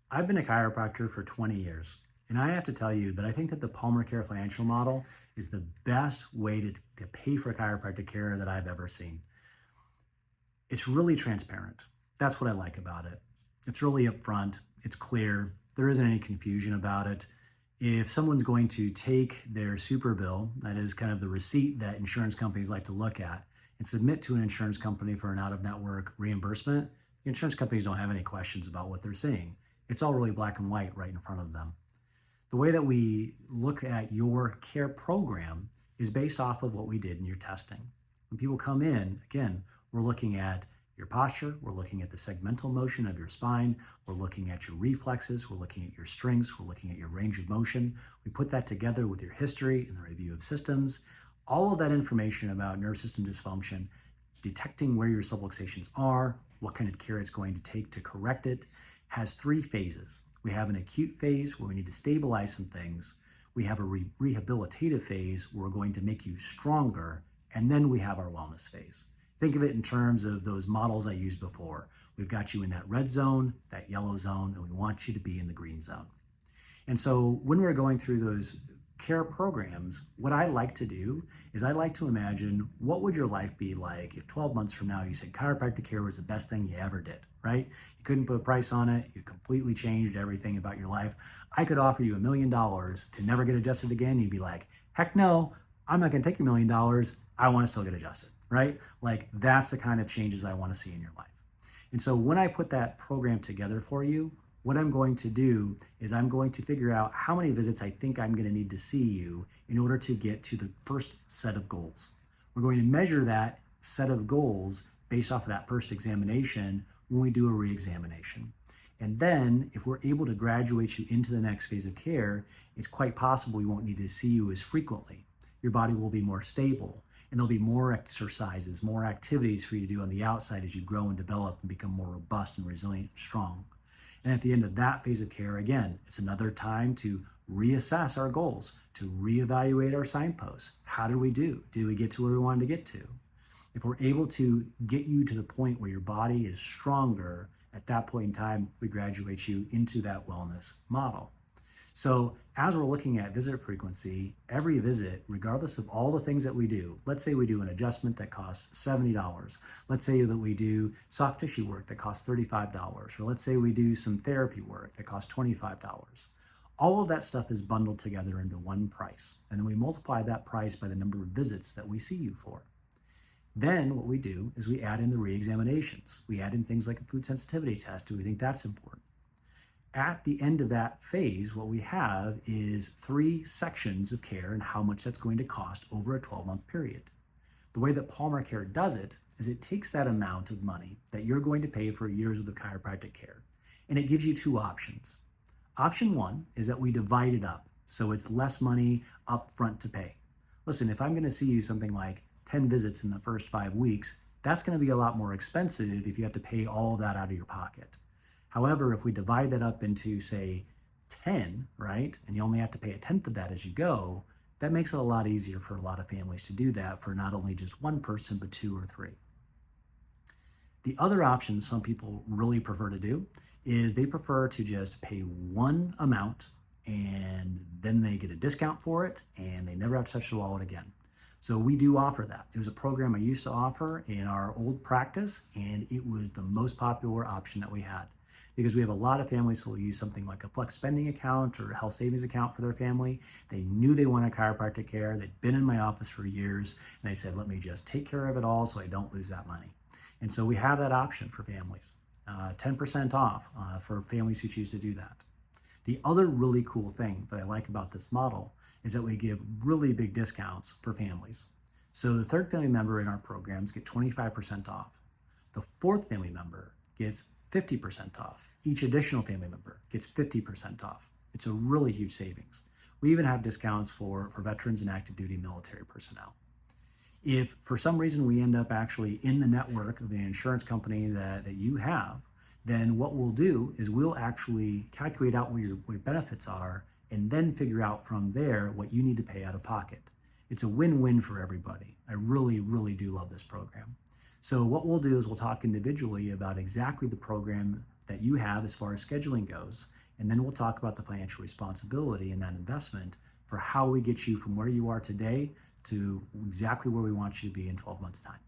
I've been a chiropractor for 20 years, and I have to tell you that I think that the Palmer Care financial model is the best way to pay for chiropractic care that I've ever seen. It's really transparent. That's what I like about it. It's really upfront, it's clear, there isn't any confusion about it. If someone's going to take their super bill, that is kind of the receipt that insurance companies like to look at, and submit to an insurance company for an out-of-network reimbursement, the insurance companies don't have any questions about what they're seeing. It's all really black and white right in front of them. The way that we look at your care program is based off of what we did in your testing. When people come in, again, we're looking at your posture, we're looking at the segmental motion of your spine, we're looking at your reflexes, we're looking at your strengths, we're looking at your range of motion. We put that together with your history and the review of systems. All of that information about nervous system dysfunction, detecting where your subluxations are, what kind of care it's going to take to correct it, has three phases. We have an acute phase where we need to stabilize some things. We have a rehabilitative phase where we're going to make you stronger. And then we have our wellness phase. Think of it in terms of those models I used before. We've got you in that red zone, that yellow zone, and we want you to be in the green zone. And so when we're going through those care programs, what I like to do is I like to imagine what would your life be like if 12 months from now you said chiropractic care was the best thing you ever did, right? You couldn't put a price on it. You completely changed everything about your life. I could offer you $1 million to never get adjusted again. You'd be like, heck no, I'm not going to take your $1 million. I want to still get adjusted, right? Like that's the kind of changes I want to see in your life. And so when I put that program together for you, what I'm going to do is I'm going to figure out how many visits I think I'm going to need to see you in order to get to the first set of goals. We're going to measure that set of goals based off of that first examination when we do a re-examination. And then if we're able to graduate you into the next phase of care, it's quite possible we won't need to see you as frequently. Your body will be more stable, and there'll be more exercises, more activities for you to do on the outside as you grow and develop and become more robust and resilient and strong. And at the end of that phase of care, again, it's another time to reassess our goals, to reevaluate our signposts. How did we do? Did we get to where we wanted to get to? If we're able to get you to the point where your body is stronger, at that point in time, we graduate you into that wellness model. So as we're looking at visit frequency, every visit, regardless of all the things that we do, let's say we do an adjustment that costs $70. Let's say that we do soft tissue work that costs $35. Or let's say we do some therapy work that costs $25. All of that stuff is bundled together into one price. And then we multiply that price by the number of visits that we see you for. Then what we do is we add in the re-examinations. We add in things like a food sensitivity test. Do we think that's important? At the end of that phase, what we have is 3 sections of care and how much that's going to cost over a 12-month period. The way that Palmer Care does it is it takes that amount of money that you're going to pay for years worth of chiropractic care, and it gives you 2 options. Option 1 is that we divide it up, so it's less money up front to pay. Listen, if I'm going to see you something like 10 visits in the first 5 weeks, that's going to be a lot more expensive if you have to pay all of that out of your pocket. However, if we divide that up into, say, 10, right, and you only have to pay 1/10 of that as you go, that makes it a lot easier for a lot of families to do that for not only just one person, but 2 or 3. The other option some people really prefer to do is they prefer to just pay one amount and then they get a discount for it and they never have to touch the wallet again. So we do offer that. It was a program I used to offer in our old practice, and it was the most popular option that we had, because we have a lot of families who will use something like a flex spending account or a health savings account for their family. They knew they wanted chiropractic care. They'd been in my office for years, and they said, let me just take care of it all so I don't lose that money. And so we have that option for families, 10% off for families who choose to do that. The other really cool thing that I like about this model is that we give really big discounts for families. So the 3rd family member in our programs get 25% off. The 4th family member gets 50% off. Each additional family member gets 50% off. It's a really huge savings. We even have discounts for veterans and active duty military personnel. If for some reason we end up actually in the network of the insurance company that you have, then what we'll do is we'll actually calculate out what your benefits are and then figure out from there what you need to pay out of pocket. It's a win-win for everybody. I really, really do love this program. So what we'll do is we'll talk individually about exactly the program that you have as far as scheduling goes, And then we'll talk about the financial responsibility in that investment for how we get you from where you are today to exactly where we want you to be in 12 months' time.